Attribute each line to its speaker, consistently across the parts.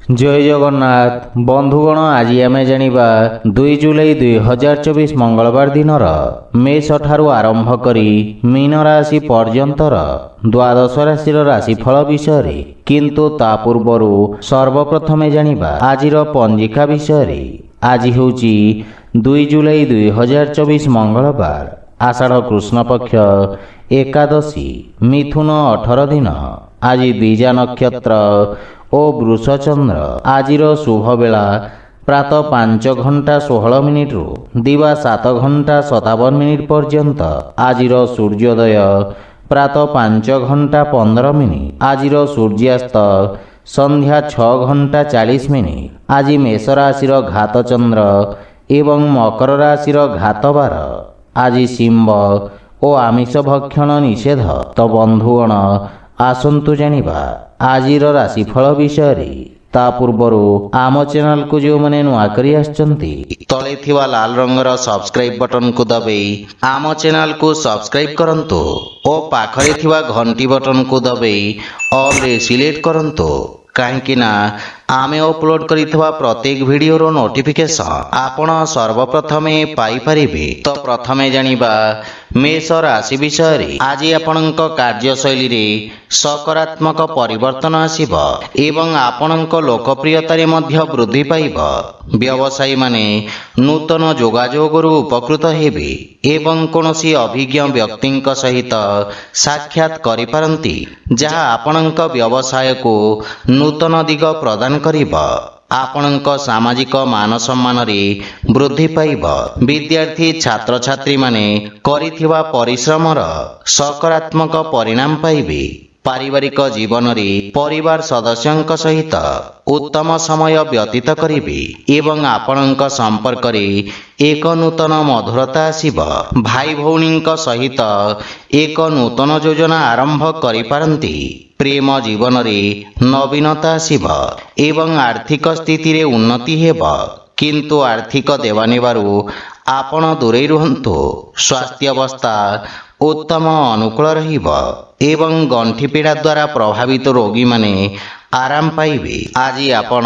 Speaker 1: जय जगन्नाथ बंधुगण आज आम जानिबा 2 जुलाई 2024 मंगलवार दिन मेष ठारू आरंभ करी मीन राशि पर्यंतर द्वादश राशि राशिफल विषय किंतु ता पूर्व सर्वप्रथमे जानिबा आजिर पंजिका विषय। आज होची 2 जुलाई 2024 मंगलवार आषाढ़ कृष्ण पक्ष एकादशी मिथुन 18 दिन। आज द्विजा नक्षत्र ओ वृषचंद्र। आजिर शुभ बेला प्रातः 5 घंटा 16 मिनिट दिवा 7 घंटा 57 मिनिट पर्यंत। आजिर सूर्योदय प्रातः 5 घंटा 15 मिनिट। आजिर सूर्यास्त संध्या 6 घंटा 40 मिनिट। आज मेष राशि घात चंद्र एवं मकर राशि घात बार। आज सिंह ओ आमिष भक्षण निषेध। तो बंधुगण आसंतु जानिबा आजिर राशिफल विषय। ता पूर्वर आम चैनल को जो मैंने नुआ करी आछंती तले थिवा लाल रंगर सब्सक्राइब बटन को दबाई आम चैनल को सब्सक्राइब करंतु ओ पाखरे थिवा घंटी बटन को दबाई ऑल रे सिलेक्ट करंतु कहीं आमे अपलोड करिथवा प्रत्येक वीडियो नोटिफिकेशन आपण सर्वप्रथमे पाई परिबे। तो प्रथमे जानिबा मेष राशि विषय। आज आपणक कार्यशैली रे सकारात्मक परिवर्तन आसीब एवं आपणक लोकप्रियतारे मध्य वृद्धि पाइब। व्यवसायी माने नूतन जोगाजोगरु उपकृत हेबे एवं कोनोसी अभिज्ञ व्यक्तिंक सहित साक्षात करि पारंती जहा आपणक व्यवसाय को नूतन दिग प्रदान करिब। आपणक सामाजिक मान सम्मान रे वृद्धि पाइब। विद्यार्थी छात्र छात्री माने करिथिबा परिश्रमर सकारात्मक परिणाम पाइबे। पारिवारिक जीवन रे परिवार सदस्यंक सहित उत्तम समय व्यतीत करिबे एवं आपणक संपर्क रे एक नूतन मधुरता आसीब। भाई भौणींक सहित एक नूतन योजना आरंभ करि पारंती। प्रेम जीवन रे नवीनता आसीब एवं आर्थिक स्थिति रे उन्नति हेब किंतु आर्थिक देवानेबारु आपण दूरे रुहंतु। स्वास्थ्य अवस्था उत्तम अनुकूल रहिब एवं गंठी पीड़ा द्वारा प्रभावित रोगी माने आराम पाइबे। आज आपण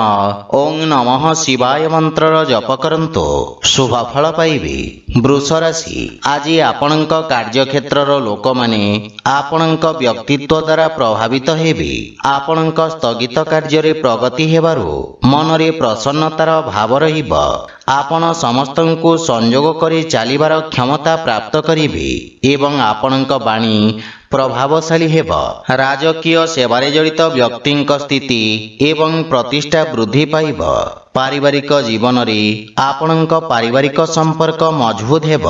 Speaker 1: ओं नमः शिवाय मंत्र जप करंतु शुभ फल पाइबे। वृष राशि। आज आपणक कार्यक्षेत्र लोक माने आपणक व्यक्तित्व द्वारा प्रभावित हेबे। आपणक स्थगित कार्य रे प्रगति हेबारु मन रे प्रसन्नतार भाव रहिब। आपण समस्तंकु संयोग करी चालिबार क्षमता प्राप्त करिबे एवं आपणक बाणी प्रभावशाली हेब। राजकीय सेवारे जड़ित व्यक्तिंक स्थिति एवं प्रतिष्ठा वृद्धि पाइब। पारिवारिक जीवन रे आपणक पारिवारिक संपर्क मजबूत हेब।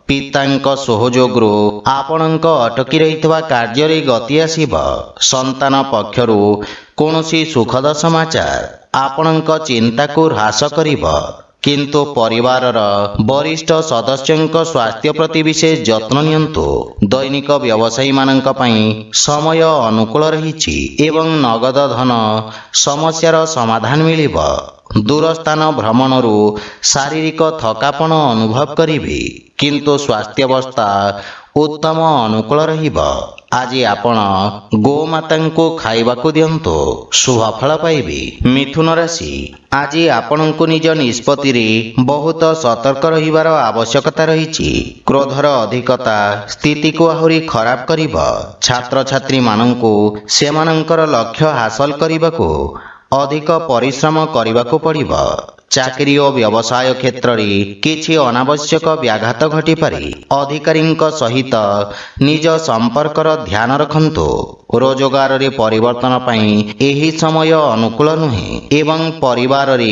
Speaker 1: पितांक सहयोगरु आपणक अटकी रहितवा कार्य रे गति आसीब। संतान पक्षरु कोनोसी सुखद समाचार आपणक चिंता को ह्रास करिब किंतु परिवारर वरिष्ठ सदस्यंक स्वास्थ्य प्रति विशेष जत्न नियंतु। दैनिक व्यवसायी मानक पई समय अनुकूल रहिछि एवं नगद धन समस्यार समाधान मिलिब। दूरस्थान भ्रमणरु शारीरिक थकापन अनुभव करिबे किंतु स्वास्थ्यावस्था उत्तम अनुकूल रहिब। आज आपण गोमातांको खाइबाकू दियंतु शुभ फल पाइबे। मिथुन राशि। आज आपणको निज निष्पत्ति रे बहुत सतर्क रहिबार आवश्यकता रहिछि। क्रोधर अधिकता स्थिति को आहुरी खराब करिब। छात्र छात्री मानंको सेमानंकर लक्ष्य हासिल करिबाकू अधिक परिश्रम करिबाकू पड़िब। चाकरी और व्यवसाय क्षेत्र रे किछि अनावश्यक व्याघात घटी पारे। अधिकारींक सहित निज संपर्कर ध्यान रखंतु। रोजगार रे परिवर्तन पई एही समय अनुकूल नुहे एवं परिवार रे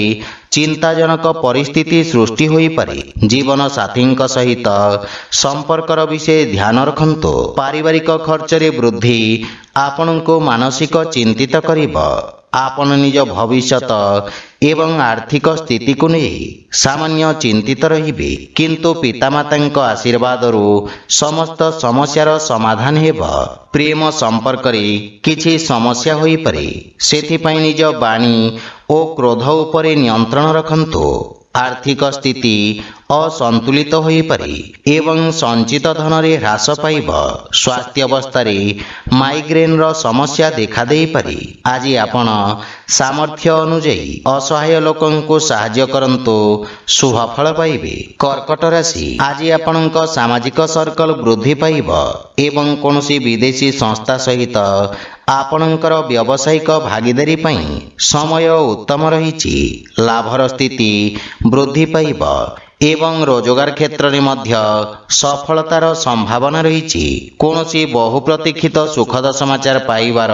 Speaker 1: चिंताजनक परिस्थिति सृष्टि होई पारे। जीवन साथींक सहित संपर्कर विषय ध्यान रखंतु। पारिवारिक खर्च रे वृद्धि आपनको मानसिक चिंतित करिब। आपण निज भविष्यत एवं आर्थिक स्थिति को नहीं सामान्य चिंतित रहिबे किंतु पितामातांक आशीर्वादरु समस्त समस्यार समाधान हेब। प्रेम संपर्क रे किछि समस्या होई पारे सेथि पई निज बाणी ओ क्रोध उपरे नियंत्रण रखंतु। ଆର୍ଥିକ ସ୍ଥିତି ଅସନ୍ତୁଳିତ ହୋଇପାରେ ଏବଂ ସଞ୍ଚିତ ଧନରେ ହ୍ରାସ ପାଇବ। ସ୍ୱାସ୍ଥ୍ୟ ଅବସ୍ଥାରେ ମାଇଗ୍ରେନର ସମସ୍ୟା ଦେଖାଦେଇପାରେ। ଆଜି ଆପଣ ସାମର୍ଥ୍ୟ ଅନୁଯାୟୀ ଅସହାୟ ଲୋକଙ୍କୁ ସାହାଯ୍ୟ କରନ୍ତୁ, ଶୁଭ ଫଳ ପାଇବେ। କର୍କଟ ରାଶି, ଆଜି ଆପଣଙ୍କ ସାମାଜିକ ସର୍କଲ ବୃଦ୍ଧି ପାଇବ ଏବଂ କୌଣସି ବିଦେଶୀ ସଂସ୍ଥା ସହିତ ଆପଣଙ୍କର ବ୍ୟବସାୟିକ ଭାଗିଦାରୀ ପାଇଁ ସମୟ ଉତ୍ତମ ରହିଛି। ଲାଭର ସ୍ଥିତି ବୃଦ୍ଧି ପାଇବ ଏବଂ ରୋଜଗାର କ୍ଷେତ୍ରରେ ମଧ୍ୟ ସଫଳତାର ସମ୍ଭାବନା ରହିଛି। କୌଣସି ବହୁ ପ୍ରତୀକ୍ଷିତ ସୁଖଦ ସମାଚାର ପାଇବାର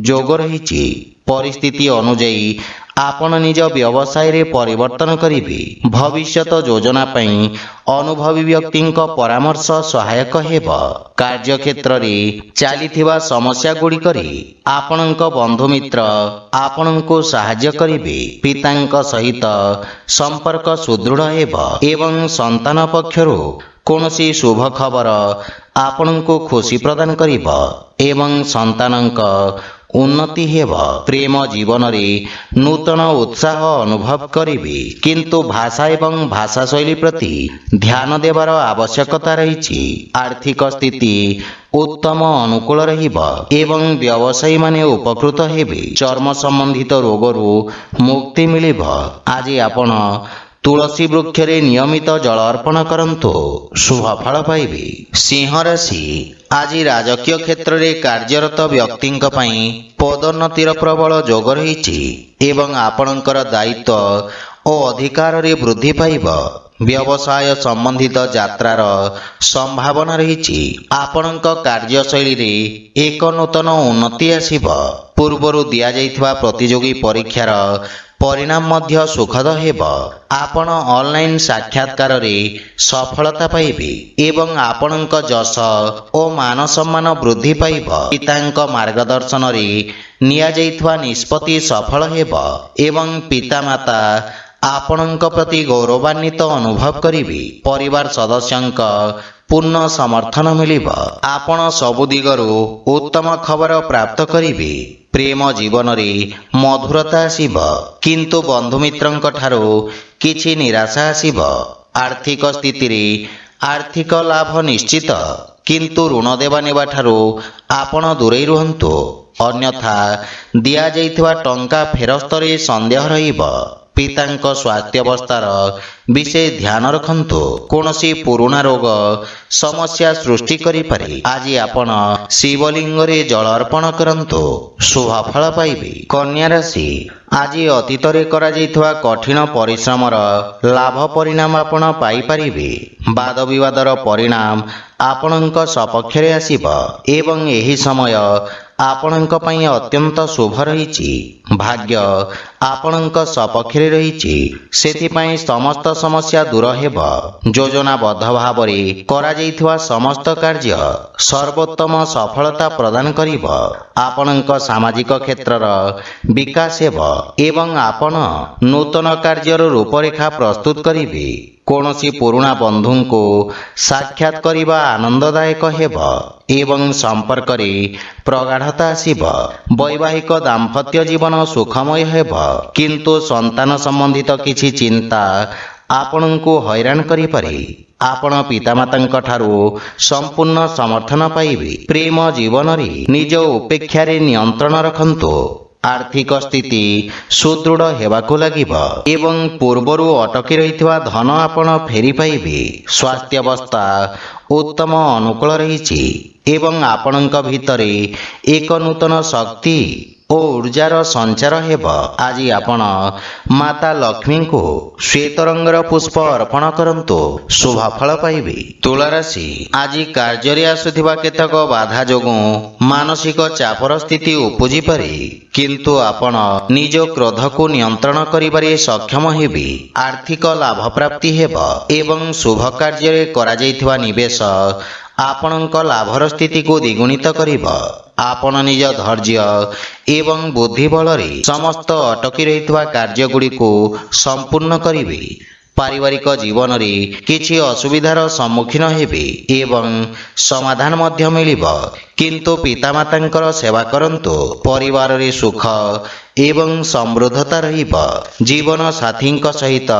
Speaker 1: ଯୋଗ ରହିଛି। ପରିସ୍ଥିତି ଅନୁଯାୟୀ ଆପଣ ନିଜ ବ୍ୟବସାୟରେ ପରିବର୍ତ୍ତନ କରିବେ। ଭବିଷ୍ୟତ ଯୋଜନା ପାଇଁ ଅନୁଭବୀ ବ୍ୟକ୍ତିଙ୍କ ପରାମର୍ଶ ସହାୟକ ହେବ। କାର୍ଯ୍ୟକ୍ଷେତ୍ରରେ ଚାଲିଥିବା ସମସ୍ୟା ଗୁଡ଼ିକରେ ଆପଣଙ୍କ ବନ୍ଧୁମିତ୍ର ଆପଣଙ୍କୁ ସାହାଯ୍ୟ କରିବେ। ପିତାଙ୍କ ସହିତ ସମ୍ପର୍କ ସୁଦୃଢ଼ ହେବ ଏବଂ ସନ୍ତାନ ପକ୍ଷରୁ କୌଣସି ଶୁଭ ଖବର ଆପଣଙ୍କୁ ଖୁସି ପ୍ରଦାନ କରିବ ଏବଂ ସନ୍ତାନଙ୍କ ଉନ୍ନତି ହେବ। ପ୍ରେମ ଜୀବନରେ ନୂତନ ଉତ୍ସାହ ଅନୁଭବ କରିବେ, କିନ୍ତୁ ଭାଷା ଏବଂ ଭାଷା ଶୈଳୀ ପ୍ରତି ଧ୍ୟାନ ଦେବାର ଆବଶ୍ୟକତା ରହିଛି। ଆର୍ଥିକ ସ୍ଥିତି ଉତ୍ତମ ଅନୁକୂଳ ରହିବ ଏବଂ ବ୍ୟବସାୟୀମାନେ ଉପକୃତ ହେବେ। ଚର୍ମ ସମ୍ବନ୍ଧିତ ରୋଗରୁ ମୁକ୍ତି ମିଳିବ। ଆଜି ଆପଣ ତୁଳସୀ ବୃକ୍ଷରେ ନିୟମିତ ଜଳ ଅର୍ପଣ କରନ୍ତୁ, ଶୁଭ ଫଳ ପାଇବେ। ସିଂହ ରାଶି, ଆଜି ରାଜକୀୟ କ୍ଷେତ୍ରରେ କାର୍ଯ୍ୟରତ ବ୍ୟକ୍ତିଙ୍କ ପାଇଁ ପଦୋନ୍ନତିର ପ୍ରବଳ ଯୋଗ ରହିଛି ଏବଂ ଆପଣଙ୍କର ଦାୟିତ୍ୱ ଓ ଅଧିକାରରେ ବୃଦ୍ଧି ପାଇବ। ବ୍ୟବସାୟ ସମ୍ବନ୍ଧିତ ଯାତ୍ରାର ସମ୍ଭାବନା ରହିଛି। ଆପଣଙ୍କ କାର୍ଯ୍ୟଶୈଳୀରେ ଏକ ନୂତନ ଉନ୍ନତି ଆସିବ। ପୂର୍ବରୁ ଦିଆଯାଇଥିବା ପ୍ରତିଯୋଗୀ ପରୀକ୍ଷାର ପରିଣାମ ମଧ୍ୟ ସୁଖଦ ହେବ। ଆପଣ ଅନଲାଇନ୍ ସାକ୍ଷାତକାରରେ ସଫଳତା ପାଇବେ ଏବଂ ଆପଣଙ୍କ ଯଶ ଓ ମାନ ସମ୍ମାନ ବୃଦ୍ଧି ପାଇବ। ପିତାଙ୍କ ମାର୍ଗଦର୍ଶନରେ ନିଆଯାଇଥିବା ନିଷ୍ପତ୍ତି ସଫଳ ହେବ ଏବଂ ପିତାମାତା ଆପଣଙ୍କ ପ୍ରତି ଗୌରବାନ୍ୱିତ ଅନୁଭବ କରିବେ। ପରିବାର ସଦସ୍ୟଙ୍କ ପୂର୍ଣ୍ଣ ସମର୍ଥନ ମିଳିବ। ଆପଣ ସବୁ ଦିଗରୁ ଉତ୍ତମ ଖବର ପ୍ରାପ୍ତ କରିବେ। ପ୍ରେମ ଜୀବନରେ ମଧୁରତା ଆସିବ, କିନ୍ତୁ ବନ୍ଧୁମିତ୍ରଙ୍କ ଠାରୁ କିଛି ନିରାଶା ଆସିବ। ଆର୍ଥିକ ସ୍ଥିତିରେ ଆର୍ଥିକ ଲାଭ ନିଶ୍ଚିତ, କିନ୍ତୁ ଋଣ ଦେବା ନେବା ଠାରୁ ଆପଣ ଦୂରେଇ ରୁହନ୍ତୁ, ଅନ୍ୟଥା ଦିଆଯାଇଥିବା ଟଙ୍କା ଫେରସ୍ତରେ ସନ୍ଦେହ ରହିବ। ପିତାଙ୍କ ସ୍ୱାସ୍ଥ୍ୟାବସ୍ଥାର ବିଷୟ ଧ୍ୟାନ ରଖନ୍ତୁ। କୌଣସି ପୁରୁଣା ରୋଗ ସମସ୍ୟା ସୃଷ୍ଟି କରିପାରେ। ଆଜି ଆପଣ ଶିବଲିଙ୍ଗରେ ଜଳ ଅର୍ପଣ କରନ୍ତୁ, ଶୁଭ ଫଳ ପାଇବେ। କନ୍ୟା ରାଶି, ଆଜି ଅତୀତରେ କରାଯାଇଥିବା କଠିନ ପରିଶ୍ରମର ଲାଭ ପରିଣାମ ଆପଣ ପାଇପାରିବେ। ବାଦ ବିବାଦର ପରିଣାମ ଆପଣଙ୍କ ସପକ୍ଷରେ ଆସିବ ଏବଂ ଏହି ସମୟ ଆପଣଙ୍କ ପାଇଁ ଅତ୍ୟନ୍ତ ଶୁଭ ରହିଛି। ଭାଗ୍ୟ ଆପଣଙ୍କ ସପକ୍ଷରେ ରହିଛି, ସେଥିପାଇଁ ସମସ୍ତ ସମସ୍ୟା ଦୂର ହେବ। ଯୋଜନାବଦ୍ଧ ଭାବରେ କରାଯାଇଥିବା ସମସ୍ତ କାର୍ଯ୍ୟ ସର୍ବୋତ୍ତମ ସଫଳତା ପ୍ରଦାନ କରିବ। ଆପଣଙ୍କ ସାମାଜିକ କ୍ଷେତ୍ରର ବିକାଶ ହେବ ଏବଂ ଆପଣ ନୂତନ କାର୍ଯ୍ୟର ରୂପରେଖା ପ୍ରସ୍ତୁତ କରିବେ। କୌଣସି ପୁରୁଣା ବନ୍ଧୁଙ୍କୁ ସାକ୍ଷାତ କରିବା ଆନନ୍ଦଦାୟକ ହେବ ଏବଂ ସମ୍ପର୍କରେ ପ୍ରଗାଢ଼ତା ଆସିବ। ବୈବାହିକ ଦାମ୍ପତ୍ୟ ଜୀବନ ସୁଖମୟ ହେବ, କିନ୍ତୁ ସନ୍ତାନ ସମ୍ବନ୍ଧିତ କିଛି ଚିନ୍ତା ଆପଣଙ୍କୁ ହଇରାଣ କରିପାରେ। ଆପଣ ପିତାମାତାଙ୍କ ଠାରୁ ସମ୍ପୂର୍ଣ୍ଣ ସମର୍ଥନ ପାଇବେ। ପ୍ରେମ ଜୀବନରେ ନିଜ ଉପେକ୍ଷାରେ ନିୟନ୍ତ୍ରଣ ରଖନ୍ତୁ। ଆର୍ଥିକ ସ୍ଥିତି ସୁଦୃଢ଼ ହେବାକୁ ଲାଗିବ ଏବଂ ପୂର୍ବରୁ ଅଟକି ରହିଥିବା ଧନ ଆପଣ ଫେରି ପାଇବେ। ସ୍ୱାସ୍ଥ୍ୟାବସ୍ଥା ଉତ୍ତମ ଅନୁକୂଳ ରହିଛି ଏବଂ ଆପଣଙ୍କ ଭିତରେ ଏକ ନୂତନ ଶକ୍ତି ଓ ଊର୍ଜାର ସଞ୍ଚାର ହେବ। ଆଜି ଆପଣ ମାତା ଲକ୍ଷ୍ମୀଙ୍କୁ ଶ୍ଵେତ ରଙ୍ଗର ପୁଷ୍ପ ଅର୍ପଣ କରନ୍ତୁ, ଶୁଭ ଫଳ ପାଇବେ। ତୁଳା ରାଶି, ଆଜି କାର୍ଯ୍ୟରେ ଆସୁଥିବା କେତେକ ବାଧା ଯୋଗୁଁ ମାନସିକ ଚାପର ସ୍ଥିତି ଉପୁଜିପାରେ, କିନ୍ତୁ ଆପଣ ନିଜ କ୍ରୋଧକୁ ନିୟନ୍ତ୍ରଣ କରିବାରେ ସକ୍ଷମ ହେବେ। ଆର୍ଥିକ ଲାଭ ପ୍ରାପ୍ତି ହେବ ଏବଂ ଶୁଭ କାର୍ଯ୍ୟରେ କରାଯାଇଥିବା ନିବେଶ ଆପଣଙ୍କ ଲାଭର ସ୍ଥିତିକୁ ଦ୍ୱିଗୁଣିତ କରିବ। ଆପଣ ନିଜ ଧୈର୍ଯ୍ୟ ଏବଂ ବୁଦ୍ଧି ବଳରେ ସମସ୍ତ ଅଟକି ରହିଥିବା କାର୍ଯ୍ୟଗୁଡ଼ିକୁ ସମ୍ପୂର୍ଣ୍ଣ କରିବେ। ପାରିବାରିକ ଜୀବନରେ କିଛି ଅସୁବିଧାର ସମ୍ମୁଖୀନ ହେବେ ଏବଂ ସମାଧାନ ମଧ୍ୟ ମିଳିବ। କିନ୍ତୁ ପିତାମାତାଙ୍କର ସେବା କରନ୍ତୁ। ପରିବାରରେ ସୁଖ ଏବଂ ସମୃଦ୍ଧତା ରହିବ। ଜୀବନ ସାଥୀଙ୍କ ସହିତ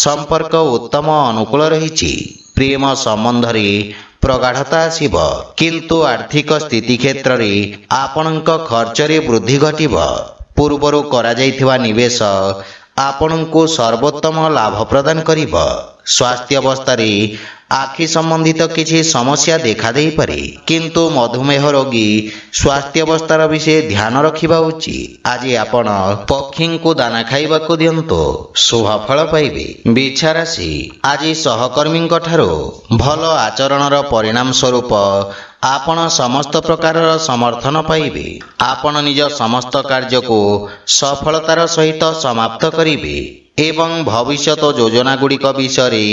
Speaker 1: ସମ୍ପର୍କ ଉତ୍ତମ ଅନୁକୂଳ ରହିଛି। ପ୍ରେମ ସମ୍ବନ୍ଧରେ ପ୍ରଗାଢ଼ତା ଆସିବ, କିନ୍ତୁ ଆର୍ଥିକ ସ୍ଥିତି କ୍ଷେତ୍ରରେ ଆପଣଙ୍କ ଖର୍ଚ୍ଚରେ ବୃଦ୍ଧି ଘଟିବ। ପୂର୍ବରୁ କରାଯାଇଥିବା ନିବେଶ ଆପଣଙ୍କୁ ସର୍ବୋତ୍ତମ ଲାଭ ପ୍ରଦାନ କରିବ। ସ୍ୱାସ୍ଥ୍ୟ ଅବସ୍ଥାରେ ଆଖି ସମ୍ବନ୍ଧିତ କିଛି ସମସ୍ୟା ଦେଖାଦେଇପାରେ, କିନ୍ତୁ ମଧୁମେହ ରୋଗୀ ସ୍ୱାସ୍ଥ୍ୟ ଅବସ୍ଥାର ବିଷୟ ଧ୍ୟାନ ରଖିବା ଉଚିତ। ଆଜି ଆପଣ ପକ୍ଷୀଙ୍କୁ ଦାନା ଖାଇବାକୁ ଦିଅନ୍ତୁ, ଶୁଭ ଫଳ ପାଇବେ। ବିଛା ରାଶି, ଆଜି ସହକର୍ମୀଙ୍କ ଠାରୁ ଭଲ ଆଚରଣର ପରିଣାମ ସ୍ୱରୂପ ଆପଣ ସମସ୍ତ ପ୍ରକାରର ସମର୍ଥନ ପାଇବେ। ଆପଣ ନିଜ ସମସ୍ତ କାର୍ଯ୍ୟକୁ ସଫଳତାର ସହିତ ସମାପ୍ତ କରିବେ ଏବଂ ଭବିଷ୍ୟତ ଯୋଜନାଗୁଡ଼ିକ ବିଷୟରେ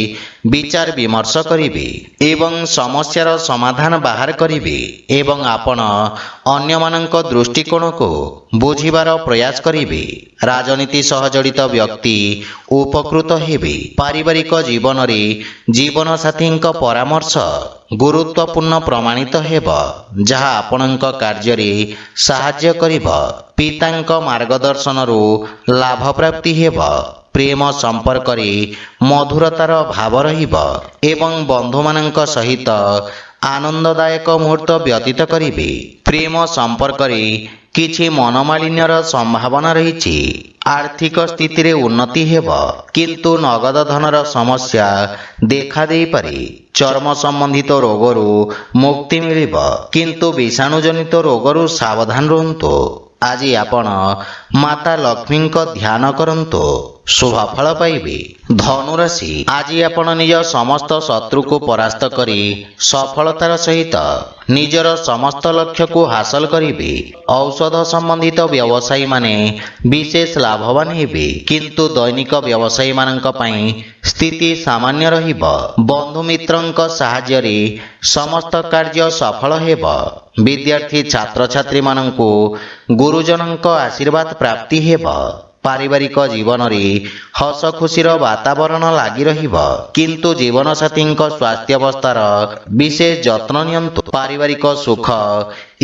Speaker 1: ବିଚାର ବିମର୍ଶ କରିବେ ଏବଂ ସମସ୍ୟାର ସମାଧାନ ବାହାର କରିବେ ଏବଂ ଆପଣ ଅନ୍ୟମାନଙ୍କ ଦୃଷ୍ଟିକୋଣକୁ ବୁଝିବାର ପ୍ରୟାସ କରିବେ। ରାଜନୀତି ସହ ଜଡ଼ିତ ବ୍ୟକ୍ତି ଉପକୃତ ହେବେ। ପାରିବାରିକ ଜୀବନରେ ଜୀବନସାଥୀଙ୍କ ପରାମର୍ଶ ଗୁରୁତ୍ୱପୂର୍ଣ୍ଣ ପ୍ରମାଣିତ ହେବ, ଯାହା ଆପଣଙ୍କ କାର୍ଯ୍ୟରେ ସାହାଯ୍ୟ କରିବ। ପିତାଙ୍କ ମାର୍ଗଦର୍ଶନରୁ ଲାଭ ପ୍ରାପ୍ତି ହେବ। ପ୍ରେମ ସମ୍ପର୍କରେ ମଧୁରତାର ଭାବ ରହିବ ଏବଂ ବନ୍ଧୁମାନଙ୍କ ସହିତ ଆନନ୍ଦଦାୟକ ମୁହୂର୍ତ୍ତ ବ୍ୟତୀତ କରିବେ। ପ୍ରେମ ସମ୍ପର୍କରେ କିଛି ମନୋମାଳିନ୍ୟର ସମ୍ଭାବନା ରହିଛି। ଆର୍ଥିକ ସ୍ଥିତିରେ ଉନ୍ନତି ହେବ, କିନ୍ତୁ ନଗଦ ଧନର ସମସ୍ୟା ଦେଖାଦେଇପାରେ। ଚର୍ମ ସମ୍ବନ୍ଧିତ ରୋଗରୁ ମୁକ୍ତି ମିଳିବ, କିନ୍ତୁ ବିଷାଣୁଜନିତ ରୋଗରୁ ସାବଧାନ ରୁହନ୍ତୁ। ଆଜି ଆପଣ ମାତା ଲକ୍ଷ୍ମୀଙ୍କ ଧ୍ୟାନ କରନ୍ତୁ, ଶୁଭ ଫଳ ପାଇବେ। ଧନୁରାଶି, ଆଜି ଆପଣ ନିଜ ସମସ୍ତ ଶତ୍ରୁକୁ ପରାସ୍ତ କରି ସଫଳତାର ସହିତ ନିଜର ସମସ୍ତ ଲକ୍ଷ୍ୟକୁ ହାସଲ କରିବେ। ଔଷଧ ସମ୍ବନ୍ଧିତ ବ୍ୟବସାୟୀମାନେ ବିଶେଷ ଲାଭବାନ ହେବେ, କିନ୍ତୁ ଦୈନିକ ବ୍ୟବସାୟୀମାନଙ୍କ ପାଇଁ ସ୍ଥିତି ସାମାନ୍ୟ ରହିବ। ବନ୍ଧୁମିତ୍ରଙ୍କ ସାହାଯ୍ୟରେ ସମସ୍ତ କାର୍ଯ୍ୟ ସଫଳ ହେବ। ବିଦ୍ୟାର୍ଥୀ ଛାତ୍ରଛାତ୍ରୀମାନଙ୍କୁ ଗୁରୁଜନଙ୍କ ଆଶୀର୍ବାଦ ପ୍ରାପ୍ତି ହେବ। ପାରିବାରିକ ଜୀବନରେ ହସ ଖୁସିର ବାତାବରଣ ଲାଗି ରହିବ, କିନ୍ତୁ ଜୀବନସାଥୀଙ୍କ ସ୍ୱାସ୍ଥ୍ୟାବସ୍ଥାର ବିଶେଷ ଯତ୍ନ ନିଅନ୍ତୁ। ପାରିବାରିକ ସୁଖ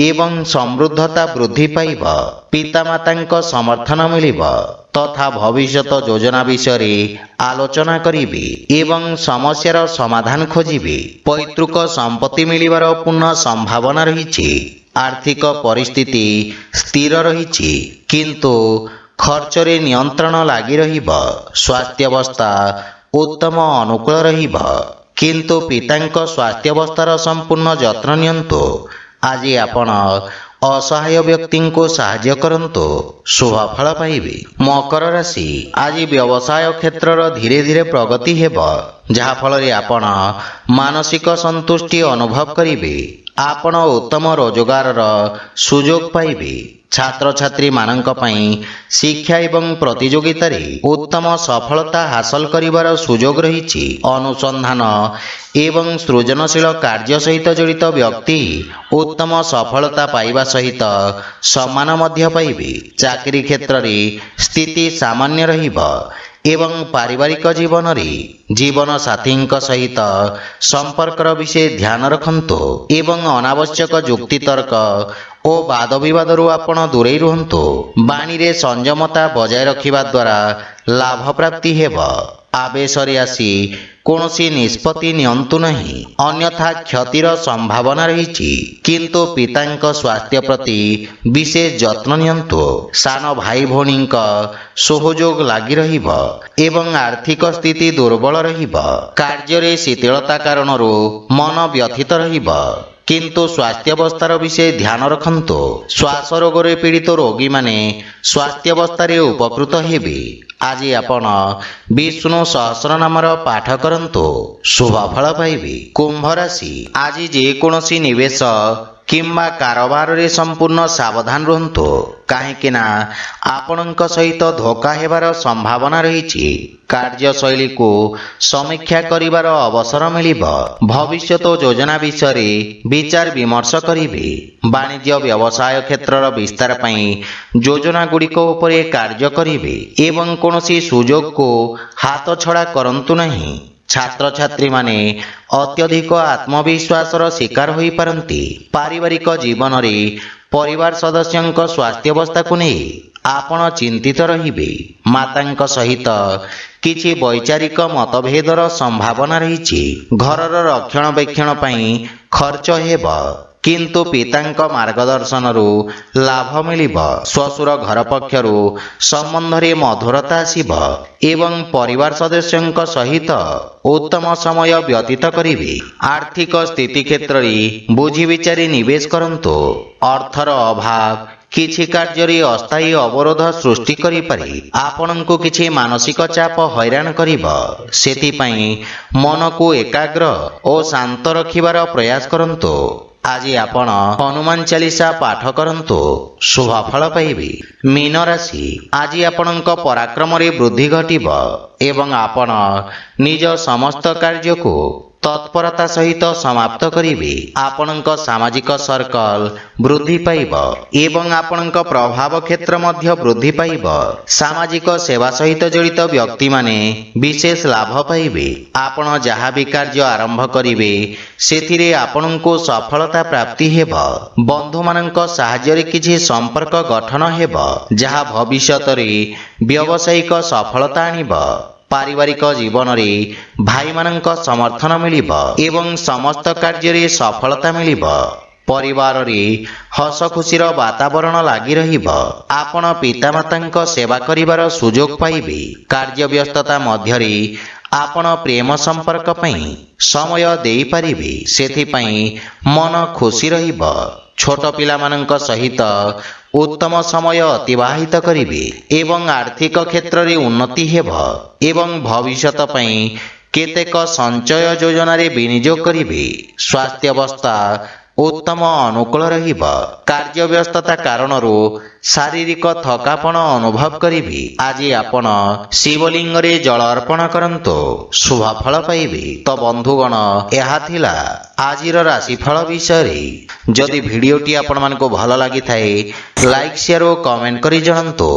Speaker 1: ଏବଂ ସମୃଦ୍ଧତା ବୃଦ୍ଧି ପାଇବ। ପିତାମାତାଙ୍କ ସମର୍ଥନ ମିଳିବ ତଥା ଭବିଷ୍ୟତ ଯୋଜନା ବିଷୟରେ ଆଲୋଚନା କରିବେ ଏବଂ ସମସ୍ୟାର ସମାଧାନ ଖୋଜିବେ। ପୈତୃକ ସମ୍ପତ୍ତି ମିଳିବାର ପୂର୍ଣ୍ଣ ସମ୍ଭାବନା ରହିଛି। ଆର୍ଥିକ ପରିସ୍ଥିତି ସ୍ଥିର ରହିଛି, କିନ୍ତୁ ଖର୍ଚ୍ଚରେ ନିୟନ୍ତ୍ରଣ ଲାଗି ରହିବ। ସ୍ୱାସ୍ଥ୍ୟାବସ୍ଥା ଉତ୍ତମ ଅନୁକୂଳ ରହିବ, କିନ୍ତୁ ପିତାଙ୍କ ସ୍ୱାସ୍ଥ୍ୟାବସ୍ଥାର ସମ୍ପୂର୍ଣ୍ଣ ଯତ୍ନ ନିଅନ୍ତୁ। ଆଜି ଆପଣ ଅସହାୟ ବ୍ୟକ୍ତିଙ୍କୁ ସାହାଯ୍ୟ କରନ୍ତୁ, ଶୁଭ ଫଳ ପାଇବେ। ମକର ରାଶି, ଆଜି ବ୍ୟବସାୟ କ୍ଷେତ୍ରର ଧୀରେ ଧୀରେ ପ୍ରଗତି ହେବ, ଯାହାଫଳରେ ଆପଣ ମାନସିକ ସନ୍ତୁଷ୍ଟି ଅନୁଭବ କରିବେ। ଆପଣ ଉତ୍ତମ ରୋଜଗାରର ସୁଯୋଗ ପାଇବେ। ଛାତ୍ରଛାତ୍ରୀମାନଙ୍କ ପାଇଁ ଶିକ୍ଷା ଏବଂ ପ୍ରତିଯୋଗିତାରେ ଉତ୍ତମ ସଫଳତା ହାସଲ କରିବାର ସୁଯୋଗ ରହିଛି। ଅନୁସନ୍ଧାନ ଏବଂ ସୃଜନଶୀଳ କାର୍ଯ୍ୟ ସହିତ ଜଡ଼ିତ ବ୍ୟକ୍ତି ଉତ୍ତମ ସଫଳତା ପାଇବା ସହିତ ସମ୍ମାନ ମଧ୍ୟ ପାଇବେ। ଚାକିରି କ୍ଷେତ୍ରରେ ସ୍ଥିତି ସାମାନ୍ୟ ରହିବ ଏବଂ ପାରିବାରିକ ଜୀବନରେ ଜୀବନସାଥୀଙ୍କ ସହିତ ସମ୍ପର୍କର ବିଷୟ ଧ୍ୟାନ ରଖନ୍ତୁ ଏବଂ ଅନାବଶ୍ୟକ ଯୁକ୍ତିତର୍କ ଓ ବାଦବିବାଦରୁ ଆପଣ ଦୂରେଇ ରୁହନ୍ତୁ। ବାଣୀରେ ସଂଯମତା ବଜାୟ ରଖିବା ଦ୍ୱାରା ଲାଭ ପ୍ରାପ୍ତି ହେବ। ଆବେଶରେ ଆସି କୌଣସି ନିଷ୍ପତ୍ତି ନିଅନ୍ତୁ ନାହିଁ, ଅନ୍ୟଥା କ୍ଷତିର ସମ୍ଭାବନା ରହିଛି। କିନ୍ତୁ ପିତାଙ୍କ ସ୍ୱାସ୍ଥ୍ୟ ପ୍ରତି ବିଶେଷ ଯତ୍ନ ନିଅନ୍ତୁ। ସାନ ଭାଇ ଭଉଣୀଙ୍କ ସହଯୋଗ ଲାଗି ରହିବ ଏବଂ ଆର୍ଥିକ ସ୍ଥିତି ଦୁର୍ବଳ ରହିବ। କାର୍ଯ୍ୟରେ ଶିଥିଳତା କାରଣରୁ ମନ ବ୍ୟଥିତ ରହିବ, କିନ୍ତୁ ସ୍ୱାସ୍ଥ୍ୟାବସ୍ଥାର ବିଷୟ ଧ୍ୟାନ ରଖନ୍ତୁ। ଶ୍ୱାସ ରୋଗରେ ପୀଡ଼ିତ ରୋଗୀମାନେ ସ୍ୱାସ୍ଥ୍ୟାବସ୍ଥାରେ ଉପକୃତ ହେବେ। ଆଜି ଆପଣ ବିଷ୍ଣୁ ସହସ୍ରନାମର ପାଠ କରନ୍ତୁ, ଶୁଭ ଫଳ ପାଇବେ। କୁମ୍ଭ ରାଶି, ଆଜି ଯେକୌଣସି ନିବେଶ କିମ୍ବା କାରବାରରେ ସମ୍ପୂର୍ଣ୍ଣ ସାବଧାନ ରୁହନ୍ତୁ, କାହିଁକି ନା ଆପଣଙ୍କ ସହିତ ଧୋକା ହେବାର ସମ୍ଭାବନା ରହିଛି। କାର୍ଯ୍ୟଶୈଳୀକୁ ସମୀକ୍ଷା କରିବାର ଅବସର ମିଳିବ। ଭବିଷ୍ୟତ ଯୋଜନା ବିଷୟରେ ବିଚାର ବିମର୍ଶ କରିବେ। ବାଣିଜ୍ୟ ବ୍ୟବସାୟ କ୍ଷେତ୍ରର ବିସ୍ତାର ପାଇଁ ଯୋଜନାଗୁଡ଼ିକ ଉପରେ କାର୍ଯ୍ୟ କରିବେ ଏବଂ କୌଣସି ସୁଯୋଗକୁ ହାତଛଡ଼ା କରନ୍ତୁ ନାହିଁ। ଛାତ୍ରଛାତ୍ରୀମାନେ ଅତ୍ୟଧିକ ଆତ୍ମବିଶ୍ୱାସର ଶିକାର ହୋଇପାରନ୍ତି। ପାରିବାରିକ ଜୀବନରେ ପରିବାର ସଦସ୍ୟଙ୍କ ସ୍ୱାସ୍ଥ୍ୟାବସ୍ଥାକୁ ନେଇ ଆପଣ ଚିନ୍ତିତ ରହିବେ। ମାତାଙ୍କ ସହିତ କିଛି ବୈଚାରିକ ମତଭେଦର ସମ୍ଭାବନା ରହିଛି। ଘରର ରକ୍ଷଣାବେକ୍ଷଣ ପାଇଁ ଖର୍ଚ୍ଚ ହେବ, କିନ୍ତୁ ପିତାଙ୍କ ମାର୍ଗଦର୍ଶନରୁ ଲାଭ ମିଳିବ। ଶ୍ୱଶୁର ଘର ପକ୍ଷରୁ ସମ୍ବନ୍ଧରେ ମଧୁରତା ଆସିବ ଏବଂ ପରିବାର ସଦସ୍ୟଙ୍କ ସହିତ ଉତ୍ତମ ସମୟ ବ୍ୟତୀତ କରିବେ। ଆର୍ଥିକ ସ୍ଥିତି କ୍ଷେତ୍ରରେ ବୁଝି ବିଚାରି ନିବେଶ କରନ୍ତୁ। ଅର୍ଥର ଅଭାବ କିଛି କାର୍ଯ୍ୟରେ ଅସ୍ଥାୟୀ ଅବରୋଧ ସୃଷ୍ଟି କରିପାରେ। ଆପଣଙ୍କୁ କିଛି ମାନସିକ ଚାପ ହଇରାଣ କରିବ। ସେଥିପାଇଁ ମନକୁ ଏକାଗ୍ର ଓ ଶାନ୍ତ ରଖିବାର ପ୍ରୟାସ କରନ୍ତୁ। ଆଜି ଆପଣ ହନୁମାନ ଚାଳିଶା ପାଠ କରନ୍ତୁ, ଶୁଭ ଫଳ ପାଇବେ। ମୀନ ରାଶି, ଆଜି ଆପଣଙ୍କ ପରାକ୍ରମରେ ବୃଦ୍ଧି ଘଟିବ ଏବଂ ଆପଣ ନିଜ ସମସ୍ତ କାର୍ଯ୍ୟକୁ ତତ୍ପରତା ସହିତ ସମାପ୍ତ କରିବେ। ଆପଣଙ୍କ ସାମାଜିକ ସର୍କଲ ବୃଦ୍ଧି ପାଇବ ଏବଂ ଆପଣଙ୍କ ପ୍ରଭାବ କ୍ଷେତ୍ର ମଧ୍ୟ ବୃଦ୍ଧି ପାଇବ। ସାମାଜିକ ସେବା ସହିତ ଜଡ଼ିତ ବ୍ୟକ୍ତିମାନେ ବିଶେଷ ଲାଭ ପାଇବେ। ଆପଣ ଯାହା ବି କାର୍ଯ୍ୟ ଆରମ୍ଭ କରିବେ ସେଥିରେ ଆପଣଙ୍କୁ ସଫଳତା ପ୍ରାପ୍ତି ହେବ। ବନ୍ଧୁମାନଙ୍କ ସାହାଯ୍ୟରେ କିଛି ସମ୍ପର୍କ ଗଠନ ହେବ, ଯାହା ଭବିଷ୍ୟତରେ ବ୍ୟବସାୟିକ ସଫଳତା ଆଣିବ। ପାରିବାରିକ ଜୀବନରେ ଭାଇମାନଙ୍କ ସମର୍ଥନ ମିଳିବ ଏବଂ ସମସ୍ତ କାର୍ଯ୍ୟରେ ସଫଳତା ମିଳିବ। ପରିବାରରେ ହସ ଖୁସିର ବାତାବରଣ ଲାଗି ରହିବ। ଆପଣ ପିତାମାତାଙ୍କ ସେବା କରିବାର ସୁଯୋଗ ପାଇବେ। କାର୍ଯ୍ୟବ୍ୟସ୍ତତା ମଧ୍ୟରେ ଆପଣ ପ୍ରେମ ସମ୍ପର୍କ ପାଇଁ ସମୟ ଦେଇପାରିବେ, ସେଥିପାଇଁ ମନ ଖୁସି ରହିବ। ଛୋଟ ପିଲାମାନଙ୍କ ସହିତ ଉତ୍ତମ ସମୟ ଅତିବାହିତ କରିବେ ଏବଂ ଆର୍ଥିକ କ୍ଷେତ୍ରରେ ଉନ୍ନତି ହେବ ଏବଂ ଭବିଷ୍ୟତ ପାଇଁ କେତେକ ସଞ୍ଚୟ ଯୋଜନାରେ ବିନିଯୋଗ କରିବେ। ସ୍ୱାସ୍ଥ୍ୟାବସ୍ଥା ଉତ୍ତମ ଅନୁକୂଳ ରହିବ। କାର୍ଯ୍ୟବ୍ୟସ୍ତତା କାରଣରୁ ଶାରୀରିକ ଥକାପଣ ଅନୁଭବ କରିବେ। ଆଜି ଆପଣ ଶିବଲିଙ୍ଗରେ ଜଳ ଅର୍ପଣ କରନ୍ତୁ, ଶୁଭ ଫଳ ପାଇବେ। ତ ବନ୍ଧୁଗଣ, ଏହା ଥିଲା ଆଜିର ରାଶିଫଳ ବିଷୟରେ। ଯଦି ଭିଡ଼ିଓଟି ଆପଣମାନଙ୍କୁ ଭଲ ଲାଗିଥାଏ, ଲାଇକ୍, ସେୟାର ଓ କମେଣ୍ଟ କରି ଜଣାନ୍ତୁ।